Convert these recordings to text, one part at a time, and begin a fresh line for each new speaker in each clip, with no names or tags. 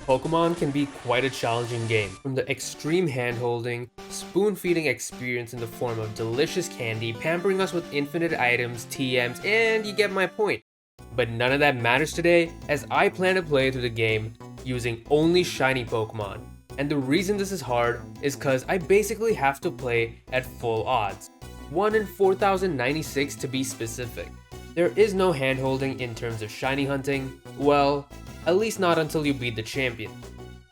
Pokemon can be quite a challenging game, from the extreme hand-holding, spoon-feeding experience in the form of delicious candy, pampering us with infinite items, TMs, and you get my point. But none of that matters today, as I plan to play through the game using only shiny Pokemon. And the reason this is hard is cause I basically have to play at full odds. 1 in 4096 to be specific. There is no hand-holding in terms of shiny hunting, well, at least not until you beat the champion.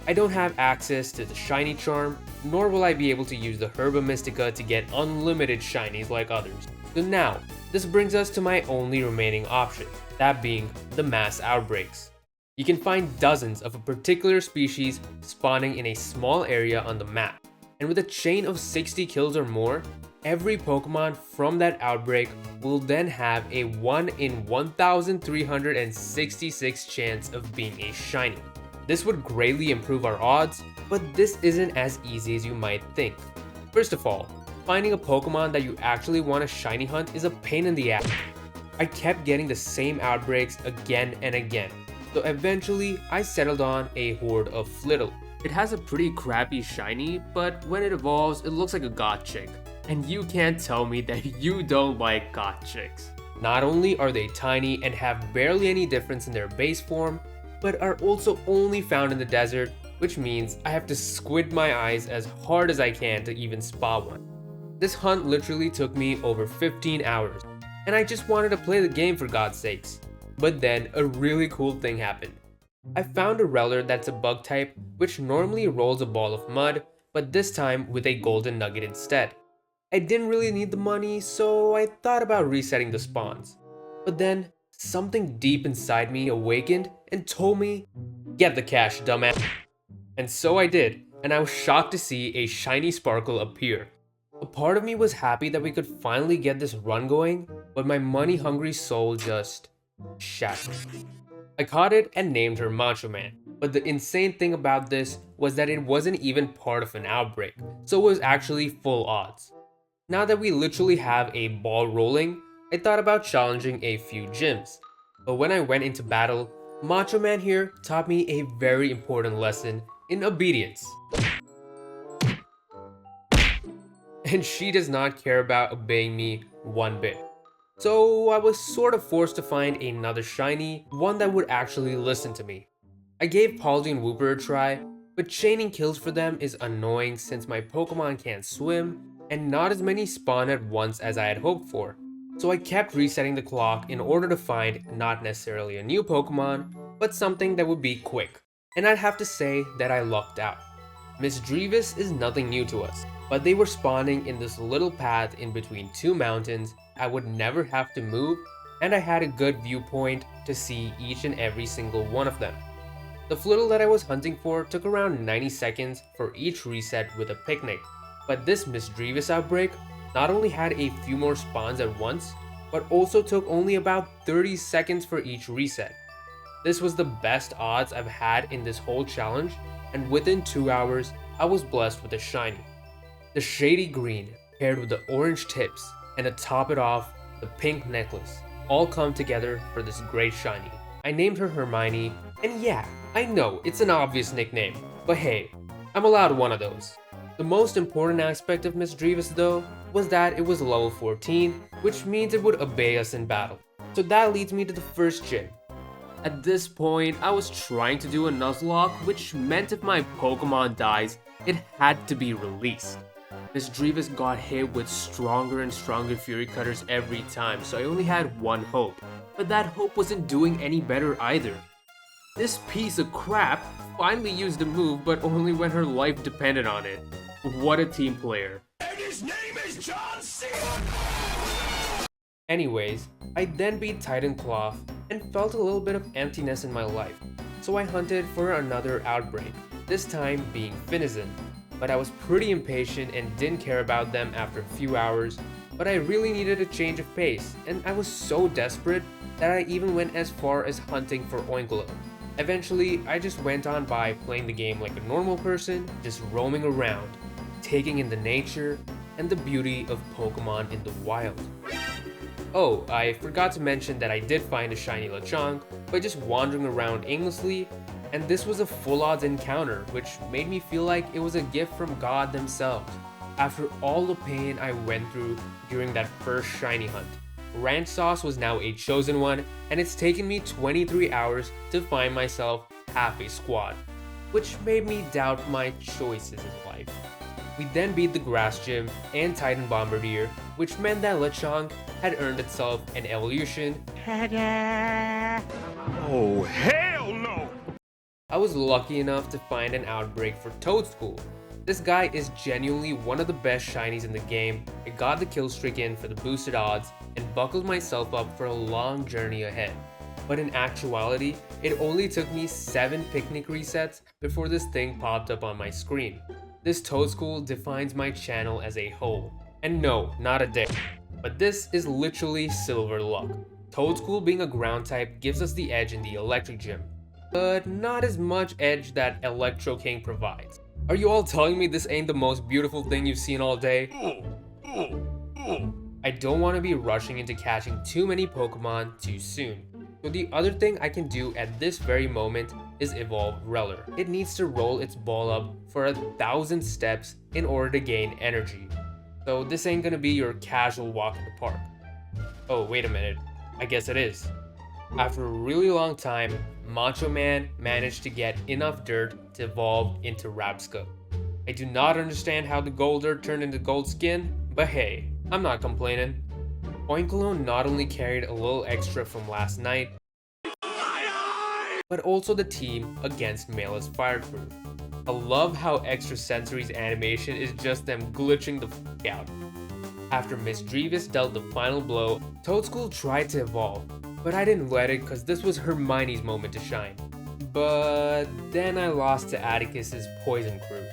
I don't have access to the shiny charm, nor will I be able to use the Herba Mystica to get unlimited shinies like others. So now, this brings us to my only remaining option, that being the mass outbreaks. You can find dozens of a particular species spawning in a small area on the map, and with a chain of 60 kills or more, every Pokemon from that outbreak will then have a 1 in 1366 chance of being a shiny. This would greatly improve our odds, but this isn't as easy as you might think. First of all, finding a Pokemon that you actually want to shiny hunt is a pain in the ass. I kept getting the same outbreaks again and again, so eventually I settled on a horde of Flittle. It has a pretty crappy shiny, but when it evolves, it looks like a goth chick. And you can't tell me that you don't like goth chicks. Not only are they tiny and have barely any difference in their base form, but are also only found in the desert, which means I have to squint my eyes as hard as I can to even spot one. This hunt literally took me over 15 hours, and I just wanted to play the game for God's sakes. But then a really cool thing happened. I found a Reller that's a bug type, which normally rolls a ball of mud, but this time with a golden nugget instead. I didn't really need the money, so I thought about resetting the spawns. But then, something deep inside me awakened and told me, "Get the cash, dumbass." And so I did, and I was shocked to see a shiny sparkle appear. A part of me was happy that we could finally get this run going, but my money-hungry soul just shattered. I caught it and named her Macho Man, but the insane thing about this was that it wasn't even part of an outbreak, so it was actually full odds. Now that we literally have a ball rolling, I thought about challenging a few gyms. But when I went into battle, Macho Man here taught me a very important lesson in obedience. And she does not care about obeying me one bit. So I was sort of forced to find another shiny, one that would actually listen to me. I gave Palsy and Wooper a try, but chaining kills for them is annoying since my Pokemon can't swim, and not as many spawn at once as I had hoped for. So I kept resetting the clock in order to find not necessarily a new Pokemon, but something that would be quick. And I'd have to say that I lucked out. Misdreavus is nothing new to us, but they were spawning in this little path in between two mountains. I would never have to move, and I had a good viewpoint to see each and every single one of them. The Flittle that I was hunting for took around 90 seconds for each reset with a picnic, but this Misdreavus outbreak not only had a few more spawns at once, but also took only about 30 seconds for each reset. This was the best odds I've had in this whole challenge, and within 2 hours, I was blessed with a shiny. The shady green paired with the orange tips, and to top it off, the pink necklace, all come together for this great shiny. I named her Hermione, and yeah, I know it's an obvious nickname, but hey, I'm allowed one of those. The most important aspect of Misdreavus though, was that it was level 14, which means it would obey us in battle. So that leads me to the first gym. At this point, I was trying to do a Nuzlocke, which meant if my Pokemon dies, it had to be released. Misdreavus got hit with stronger and stronger Fury Cutters every time, so I only had one hope. But that hope wasn't doing any better either. This piece of crap finally used a move, but only when her life depended on it. What a team player.
And his name is John C.
Anyways, I then beat Titan Cloth and felt a little bit of emptiness in my life, so I hunted for another outbreak, this time being Finalizing. But I was pretty impatient and didn't care about them after a few hours, but I really needed a change of pace, and I was so desperate that I even went as far as hunting for Oinkolo. Eventually, I just went on by playing the game like a normal person, just roaming around, taking in the nature and the beauty of Pokemon in the wild. Oh, I forgot to mention that I did find a shiny Lechonk by just wandering around aimlessly, And this was a full odds encounter, which made me feel like it was a gift from God themselves. After all the pain I went through during that first shiny hunt, ranch sauce was now a chosen one, and it's taken me 23 hours to find myself half a squad, which made me doubt my choices in life. We then beat the grass gym and Titan Bombardier, which meant that Lechonk had earned itself an evolution.
Oh, hell no!
I was lucky enough to find an outbreak for Toad School. This guy is genuinely one of the best shinies in the game. I got the kill streak in for the boosted odds and buckled myself up for a long journey ahead. But in actuality, it only took me 7 picnic resets before this thing popped up on my screen. This Toad School defines my channel as a whole. And no, not a day. But this is literally SilverLuck. Toad School being a ground type gives us the edge in the electric gym, but not as much edge that Electro King provides. Are you all telling me this ain't the most beautiful thing you've seen all day? I don't want to be rushing into catching too many Pokemon too soon. So the other thing I can do at this very moment is evolve Reller. It needs to roll its ball up for 1,000 steps in order to gain energy. So this ain't gonna be your casual walk in the park. Oh, wait a minute. I guess it is. After a really long time, Macho Man managed to get enough dirt to evolve into Rapska. I do not understand how the Golder turned into Gold Skin, but hey, I'm not complaining. Oinkologne not only carried a little extra from last night, but also the team against Melee's Fire Crew. I love how Extra Sensory's animation is just them glitching the f out. After Misdreavus dealt the final blow, Toad School tried to evolve, but I didn't let it cause this was Hermione's moment to shine. But then I lost to Atticus's Poison Crew.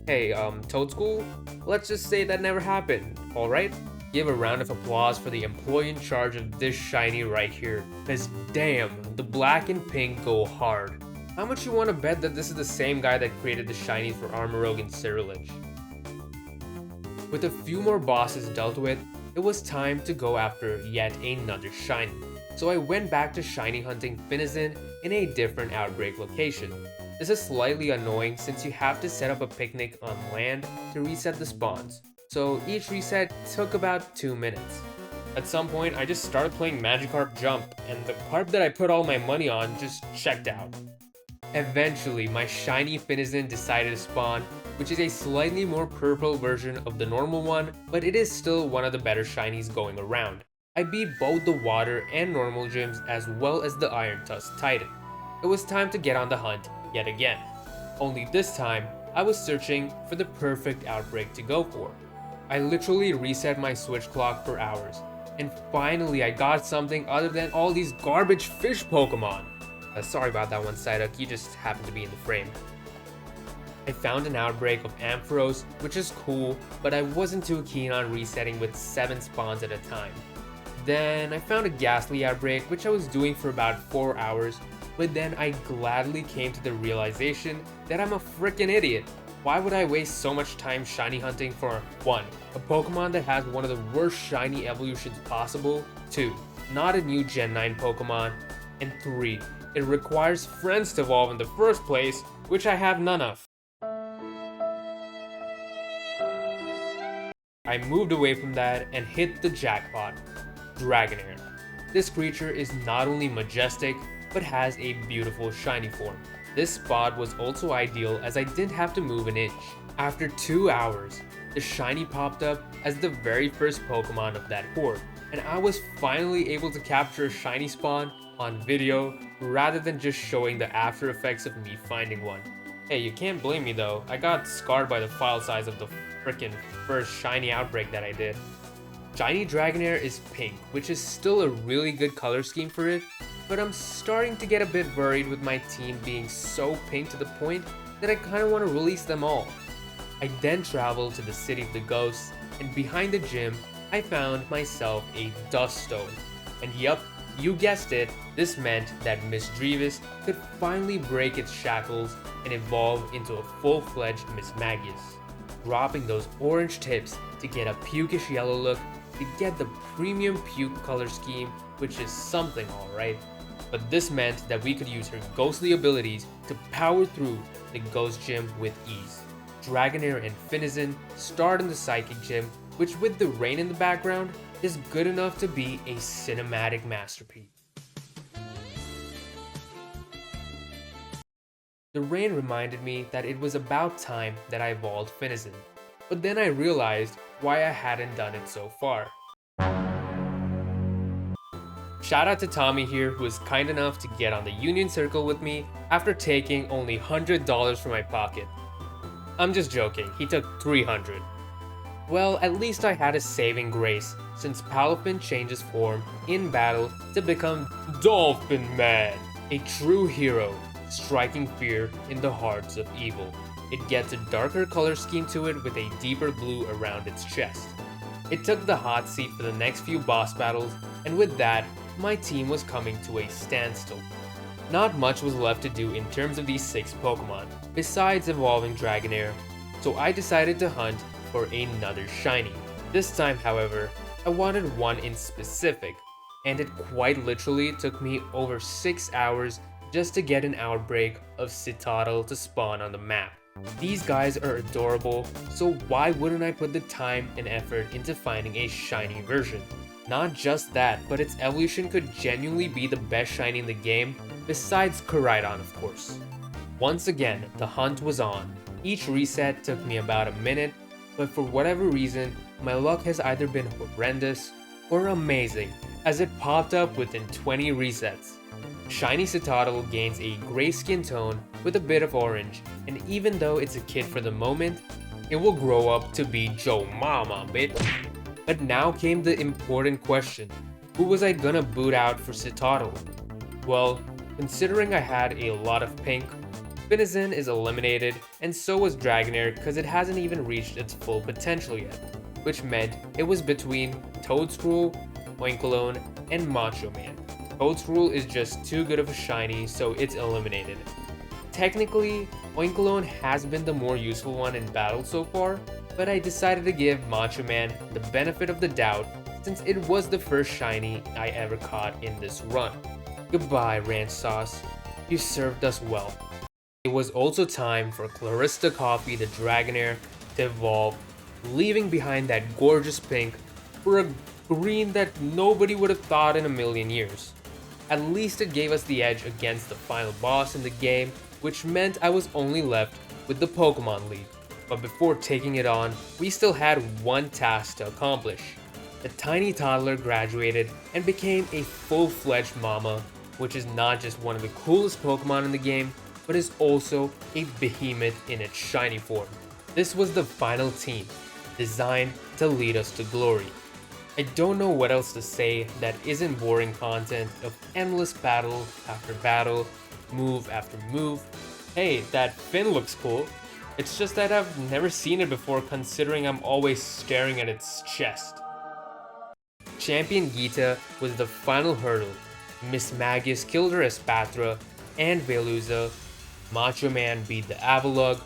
Hey, Toad School? Let's just say that never happened, alright? Give a round of applause for the employee in charge of this shiny right here, cause damn, the black and pink go hard. How much you wanna bet that this is the same guy that created the shinies for Armorogue and Cyrillich? With a few more bosses dealt with, it was time to go after yet another shiny. So I went back to shiny hunting Finalizing in a different outbreak location. This is slightly annoying since you have to set up a picnic on land to reset the spawns. So each reset took about 2 minutes. At some point, I just started playing Magikarp Jump, and the carp that I put all my money on just checked out. Eventually, my shiny Finalizing decided to spawn, which is a slightly more purple version of the normal one, but it is still one of the better shinies going around. I beat both the water and normal gyms as well as the Iron Tusk Titan. It was time to get on the hunt yet again. Only this time, I was searching for the perfect outbreak to go for. I literally reset my switch clock for hours, and finally I got something other than all these garbage fish Pokemon. Sorry about that one, Psyduck, you just happened to be in the frame. I found an outbreak of Ampharos, which is cool, but I wasn't too keen on resetting with 7 spawns at a time. Then I found a Ghastly outbreak, which I was doing for about 4 hours, but then I gladly came to the realization that I'm a freaking idiot. Why would I waste so much time shiny hunting for 1. A Pokemon that has one of the worst shiny evolutions possible, 2. Not a new Gen 9 Pokemon, and 3. It requires friends to evolve in the first place, which I have none of. I moved away from that and hit the jackpot, Dragonair. This creature is not only majestic, but has a beautiful shiny form. This spot was also ideal as I didn't have to move an inch. After 2 hours, the shiny popped up as the very first Pokemon of that horde, and I was finally able to capture a shiny spawn on video rather than just showing the after effects of me finding one. Hey, you can't blame me though, I got scarred by the file size of the frickin' first shiny outbreak that I did. Shiny Dragonair is pink, which is still a really good color scheme for it, but I'm starting to get a bit worried with my team being so pink to the point that I kinda wanna release them all. I then traveled to the City of the Ghosts, and behind the gym, I found myself a Dust Stone. And yup, you guessed it, this meant that Misdreavus could finally break its shackles and evolve into a full-fledged Mismagius, dropping those orange tips to get a pukish yellow look to get the premium puke color scheme, which is something alright. but this meant that we could use her ghostly abilities to power through the ghost gym with ease. Dragonair and Finalizing starred in the psychic gym, which with the rain in the background is good enough to be a cinematic masterpiece. The rain reminded me that it was about time that I evolved Finalizing, but then I realized why I hadn't done it so far. Shout out to Tommy here, who was kind enough to get on the Union Circle with me after taking only $100 from my pocket. I'm just joking, he took 300. Well, at least I had a saving grace, since Palafin changes form in battle to become Dolphin Man, a true hero, striking fear in the hearts of evil. It gets a darker color scheme to it with a deeper blue around its chest. It took the hot seat for the next few boss battles, and with that, my team was coming to a standstill. Not much was left to do in terms of these 6 Pokemon, besides evolving Dragonair, so I decided to hunt for another shiny. This time, however, I wanted one in specific, and it quite literally took me over 6 hours just to get an outbreak of Citadel to spawn on the map. These guys are adorable, so why wouldn't I put the time and effort into finding a shiny version? Not just that, but its evolution could genuinely be the best shiny in the game, besides Koraidon of course. Once again, the hunt was on. Each reset took me about a minute, but for whatever reason, my luck has either been horrendous or amazing, as it popped up within 20 resets. Shiny Citadel gains a gray skin tone with a bit of orange, and even though it's a kid for the moment, it will grow up to be Joe Mama, bitch. But now came the important question: who was I gonna boot out for Citadel? Well, considering I had a lot of pink, Finalizing is eliminated, and so was Dragonair because it hasn't even reached its full potential yet, which meant it was between Toadstool, Oinkologne, and Macho Man. Toadstool is just too good of a shiny, so it's eliminated. Technically, Oinkologne has been the more useful one in battle so far, but I decided to give Macho Man the benefit of the doubt since it was the first shiny I ever caught in this run. Goodbye, Ranch Sauce. You served us well. It was also time for Clarista Coffee the Dragonair to evolve, leaving behind that gorgeous pink for a green that nobody would have thought in a million years. At least it gave us the edge against the final boss in the game, which meant I was only left with the Pokemon League. But before taking it on, we still had one task to accomplish. The tiny toddler graduated and became a full-fledged mama, which is not just one of the coolest Pokemon in the game, but is also a behemoth in its shiny form. This was the final team, designed to lead us to glory. I don't know what else to say that isn't boring content of endless battle after battle, move after move. Hey, that fin looks cool. It's just that I've never seen it before considering I'm always staring at its chest. Champion Geeta was the final hurdle. Miss Magius killed her Espatra and Veluza. Macho Man beat the Avalugg.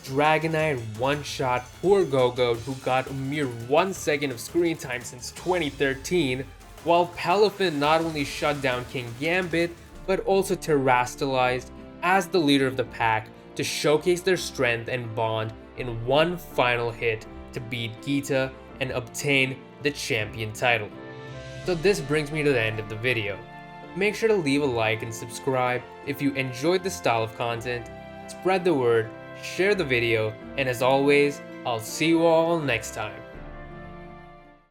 Dragonite one-shot poor Go-Go, who got a mere 1 second of screen time since 2013, while Palafin not only shut down King Gambit, but also terrestrialized as the leader of the pack to showcase their strength and bond in one final hit to beat Geeta and obtain the champion title. So this brings me to the end of the video. Make sure to leave a like and subscribe if you enjoyed this style of content, spread the word, share the video, and as always, I'll see you all next time.